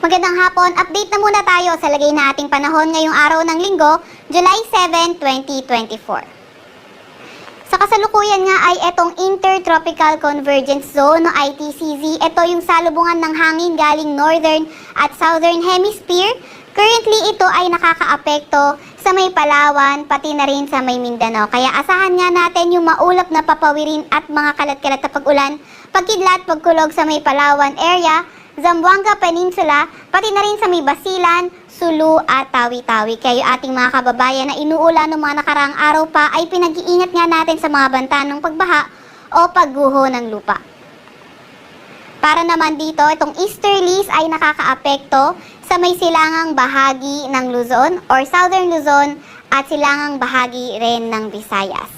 Magandang hapon, update na muna tayo sa lagay na ating panahon ngayong araw ng linggo, July 7, 2024. Sa kasalukuyan nga ay itong Intertropical Convergence Zone o ITCZ. Ito yung salubungan ng hangin galing Northern at Southern Hemisphere. Currently ito ay nakakaapekto sa may Palawan, pati na rin sa may Mindanao. Kaya asahan nga natin yung maulap na papawirin at mga kalat-kalat na pag-ulan, pagkidlat, pagkulog sa may Palawan area, Zamboanga Peninsula, pati na rin sa may Basilan, Sulu at Tawi-Tawi. Kayo ating mga kababayan na inuulan ng mga nakaraang araw pa ay pinag-iingat nga natin sa mga banta ng pagbaha o pagguho ng lupa. Para naman dito, itong easterlies ay nakakaapekto sa may silangang bahagi ng Luzon or Southern Luzon at silangang bahagi rin ng Visayas.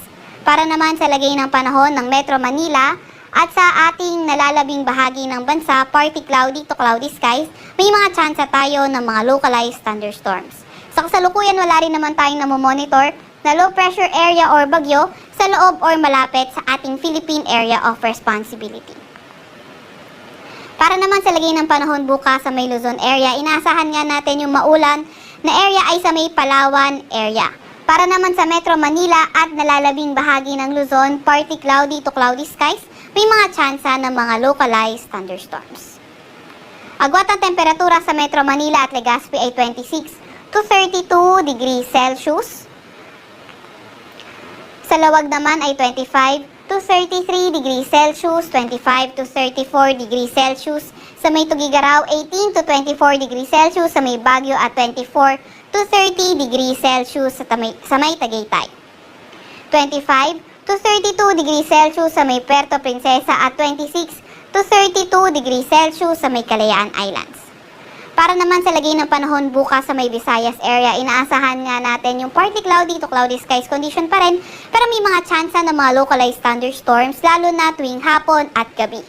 Para naman sa lagay ng panahon ng Metro Manila, at sa ating nalalabing bahagi ng bansa, partly cloudy to cloudy skies, may mga tsansa tayo ng mga localized thunderstorms. Sa kasalukuyan, wala rin naman tayong namomonitor na low pressure area or bagyo sa loob or malapit sa ating Philippine Area of Responsibility. Para naman sa lagay ng panahon bukas sa may Luzon area, inaasahan nga natin yung maulan na area ay sa may Palawan area. Para naman sa Metro Manila at nalalabing bahagi ng Luzon, partly cloudy to cloudy skies, may mga tsansa ng mga localized thunderstorms. Agwat ang temperatura sa Metro Manila at Legazpi ay 26 to 32 degrees Celsius. Sa Lawag naman ay 25 to 33 degrees Celsius, 25 to 34 degrees Celsius. Sa may Tugigaraw, 18 to 24 degrees Celsius. Sa may Baguio at 24 to 30 degrees Celsius sa may Tagaytay. 25 to 32 degrees Celsius sa may Puerto Princesa at 26 to 32 degrees Celsius sa may Kalayaan Islands. Para naman sa lagay ng panahon bukas sa may Visayas area, inaasahan nga natin yung partly cloudy to cloudy skies condition pa rin, pero may mga tsansa ng mga localized thunderstorms lalo na tuwing hapon at gabi.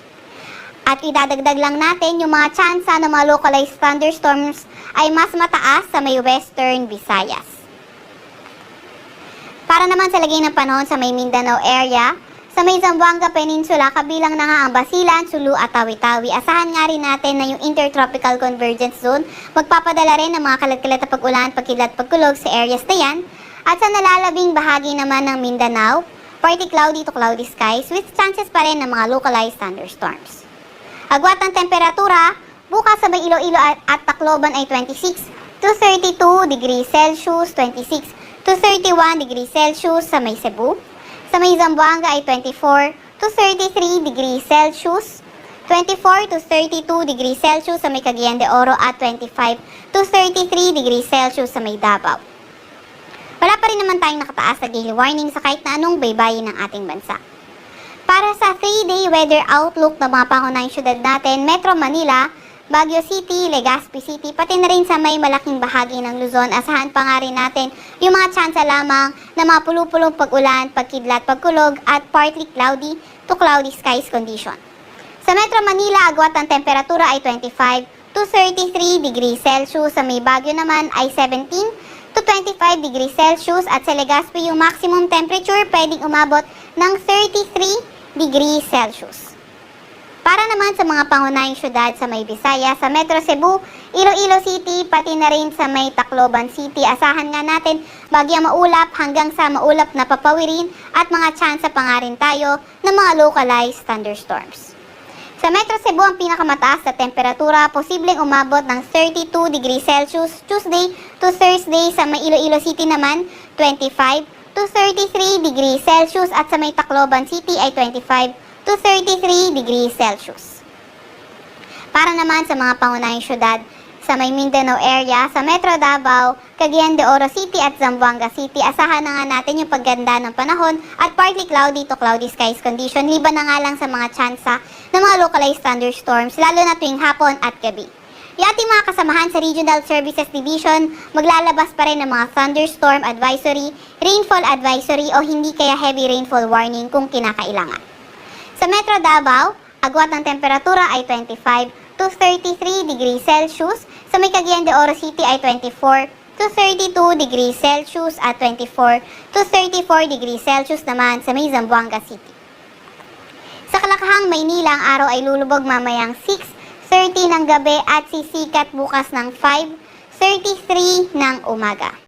At idadagdag lang natin yung mga tsansa ng mga localized thunderstorms ay mas mataas sa may Western Visayas. Para naman sa lagay ng panahon sa may Mindanao area, sa may Zamboanga Peninsula, kabilang na nga ang Basilan, Sulu at Tawi-Tawi. Asahan nga rin natin na yung Intertropical Convergence Zone magpapadala rin ng mga kalat-kalat na pag-ulan, pagkidlat, pagkulog sa areas na yan. At sa nalalabing bahagi naman ng Mindanao, partly cloudy to cloudy skies with chances pa rin ng mga localized thunderstorms. Agwat ng temperatura, bukas sa may Iloilo at Tacloban ay 26 to 32 degrees Celsius, 26 to 31 degrees Celsius sa may Cebu. Sa may Zamboanga ay 24 to 33 degrees Celsius, 24 to 32 degrees Celsius sa may Cagayan de Oro at 25 to 33 degrees Celsius sa may Davao. Wala pa rin naman tayong nakataas na daily warning sa kahit na anong baybayin ng ating bansa. Para sa 3-day weather outlook ng mga pangunahing syudad natin, Metro Manila, Baguio City, Legazpi City, pati na rin sa may malaking bahagi ng Luzon, asahan pa nga rin natin yung mga tsansa lamang na mga pulupulong pag-ulan, pagkidlat, pagkulog at partly cloudy to cloudy skies condition. Sa Metro Manila, agwat ang temperatura ay 25 to 33 degrees Celsius. Sa may Baguio naman ay 17 to 25 degrees Celsius at sa Legazpi yung maximum temperature pwedeng umabot ng 33 degrees Celsius. Para naman sa mga pangunahing syudad sa may Visayas, sa Metro Cebu, Iloilo City, pati na rin sa may Tacloban City, asahan nga natin bagyang maulap hanggang sa maulap na papawirin at mga tsansa pa nga rin tayo ng mga localized thunderstorms. Sa Metro Cebu, ang pinakamataas na temperatura, posibleng umabot ng 32 degrees Celsius Tuesday to Thursday. Sa may Iloilo City naman, 25 to 33 degrees Celsius at sa may Tacloban City ay 25 to 33 degrees Celsius. Para naman sa mga pangunahing syudad sa may Mindanao area, sa Metro Davao, Cagayan de Oro City at Zamboanga City, asahan na nga natin yung pagganda ng panahon at partly cloudy to cloudy skies condition, liban na nga lang sa mga tsansa ng mga localized thunderstorms, lalo na tuwing hapon at gabi. Yung ating mga kasamahan sa Regional Services Division, maglalabas pa rin ng mga thunderstorm advisory, rainfall advisory o hindi kaya heavy rainfall warning kung kinakailangan. Sa Metro Davao, agwat ng temperatura ay 25 to 33 degrees Celsius. Sa may Cagayan de Oro City ay 24 to 32 degrees Celsius at 24 to 34 degrees Celsius naman sa may Zamboanga City. Sa Kalakahang, Maynila, ang araw ay lulubog mamayang 6:30 5:30 ng gabi at sisikat bukas ng 5:33 ng umaga.